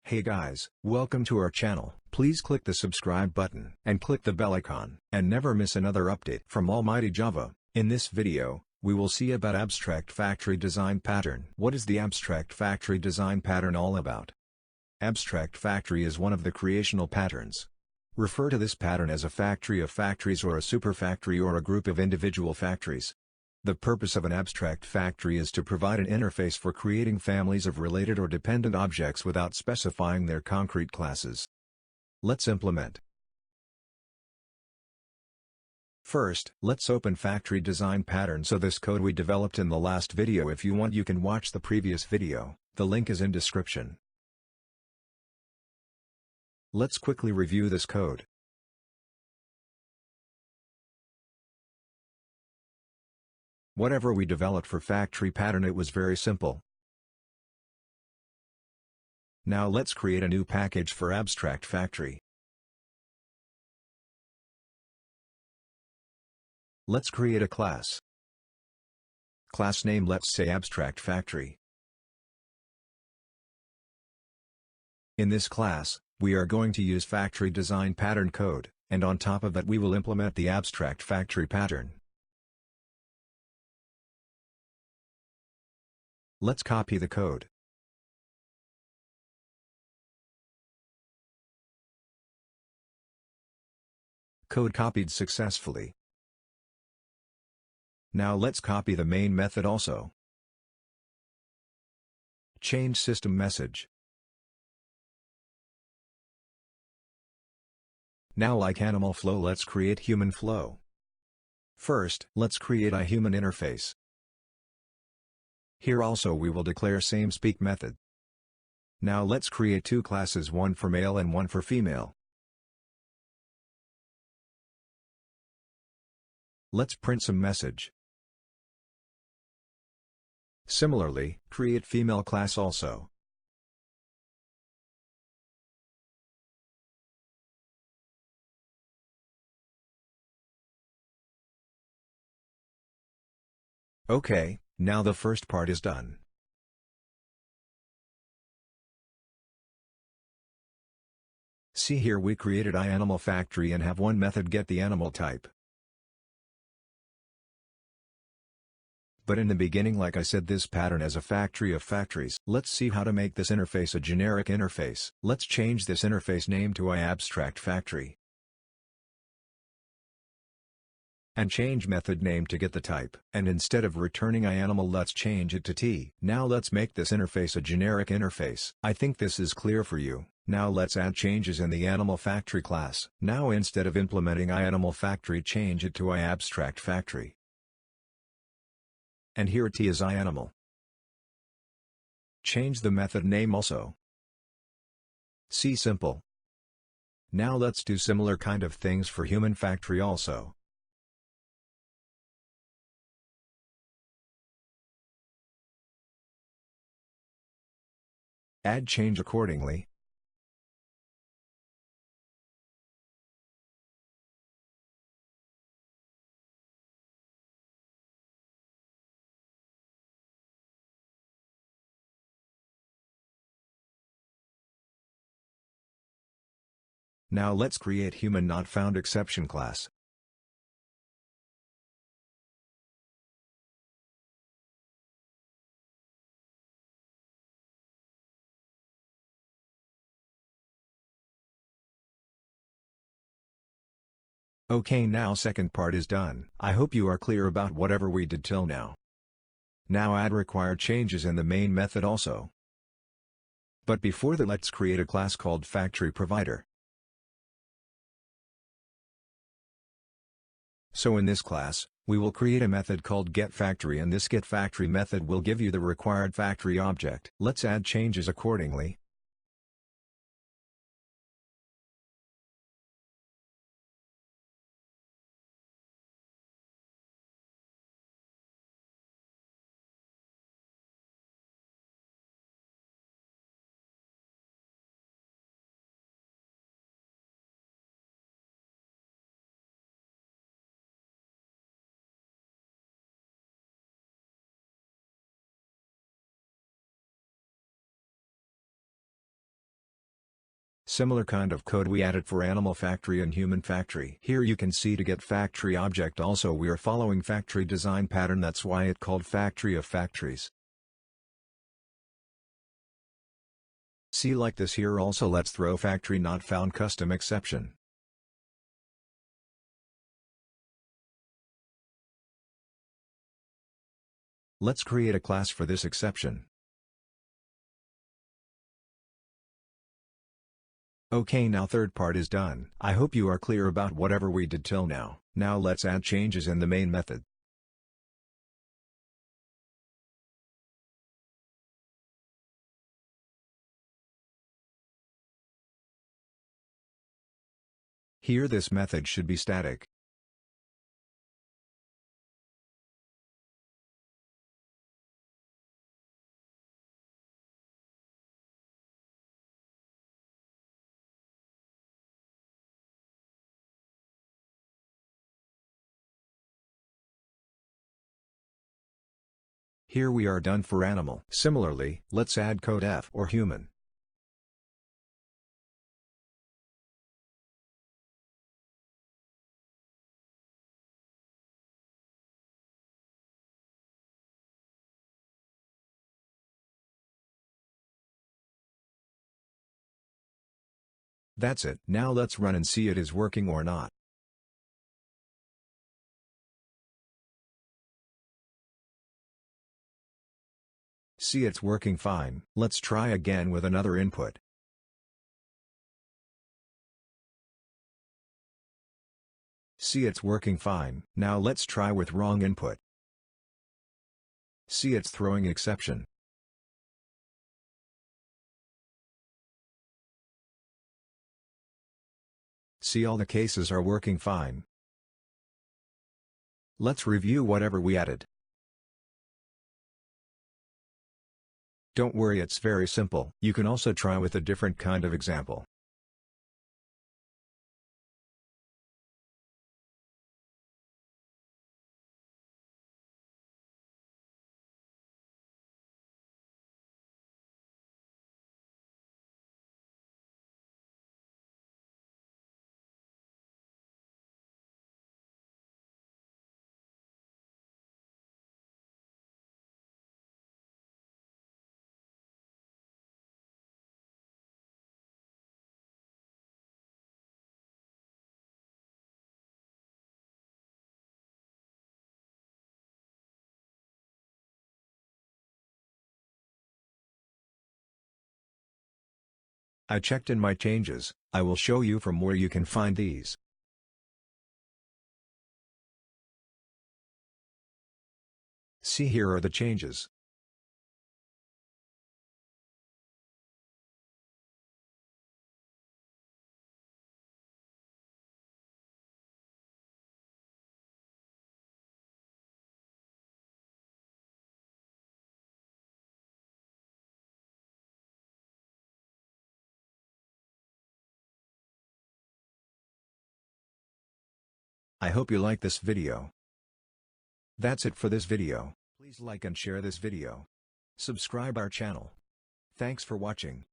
Hey guys, welcome to our channel. Please click the subscribe button and click the bell icon and never miss another update from Almighty Java. In this video, we will see about abstract factory design pattern. What is the abstract factory design pattern all about? Abstract factory is one of the creational patterns. Refer to this pattern as a factory of factories or a superfactory or a group of individual factories. The purpose of an abstract factory is to provide an interface for creating families of related or dependent objects without specifying their concrete classes. Let's implement. First, let's open factory design pattern. So this code we developed in the last video. If you want, you can watch the previous video. The link is in description. Let's quickly review this code. Whatever we developed for factory pattern, it was very simple. Now let's create a new package for abstract factory. Let's create a class. Class name, let's say abstract factory. In this class, we are going to use factory design pattern code, and on top of that we will implement the abstract factory pattern. Let's copy the code. Code copied successfully. Now let's copy the main method also. Change system message. Now like animal flow, let's create human flow. First, let's create a human interface. Here also we will declare same speak method. Now let's create two classes, one for male and one for female. Let's print some message. Similarly, create female class also. Okay, now the first part is done. See here, we created animal factory and have one method get the animal type. But in the beginning, like I said, this pattern as a factory of factories. Let's see how to make this interface a generic interface. Let's change this interface name to abstract factory. And change method name to get the type. And instead of returning animal, let's change it to T. Now let's make this interface a generic interface. I think this is clear for you. Now let's add changes in the animal factory class. Now instead of implementing animal factory, change it to abstract factory. And here T is animal. Change the method name also. See, simple. Now let's do similar kind of things for human factory also. Add change accordingly. Now let's create human not found exception class. Okay, now second part is done. I hope you are clear about whatever we did till now. Now add required changes in the main method also. But before that, let's create a class called factory provider. So in this class, we will create a method called getFactory, and this getFactory method will give you the required factory object. Let's add changes accordingly. Similar kind of code we added for animal factory and human factory. Here you can see to get factory object also we are following factory design pattern, that's why it called factory of factories. See like this here also let's throw factory not found custom exception. Let's create a class for this exception. Okay, now third part is done. I hope you are clear about whatever we did till now. Now let's add changes in the main method. Here this method should be static. Here we are done for animal. Similarly, let's add code F or human. That's it. Now let's run and see it is working or not. See it's working fine. Let's try again with another input. See it's working fine. Now let's try with wrong input. See it's throwing exception. See all the cases are working fine. Let's review whatever we added. Don't worry, it's very simple. You can also try with a different kind of example. I checked in my changes. I will show you from where you can find these. See, here are the changes. I hope you like this video. That's it for this video. Please like and share this video. Subscribe our channel. Thanks for watching.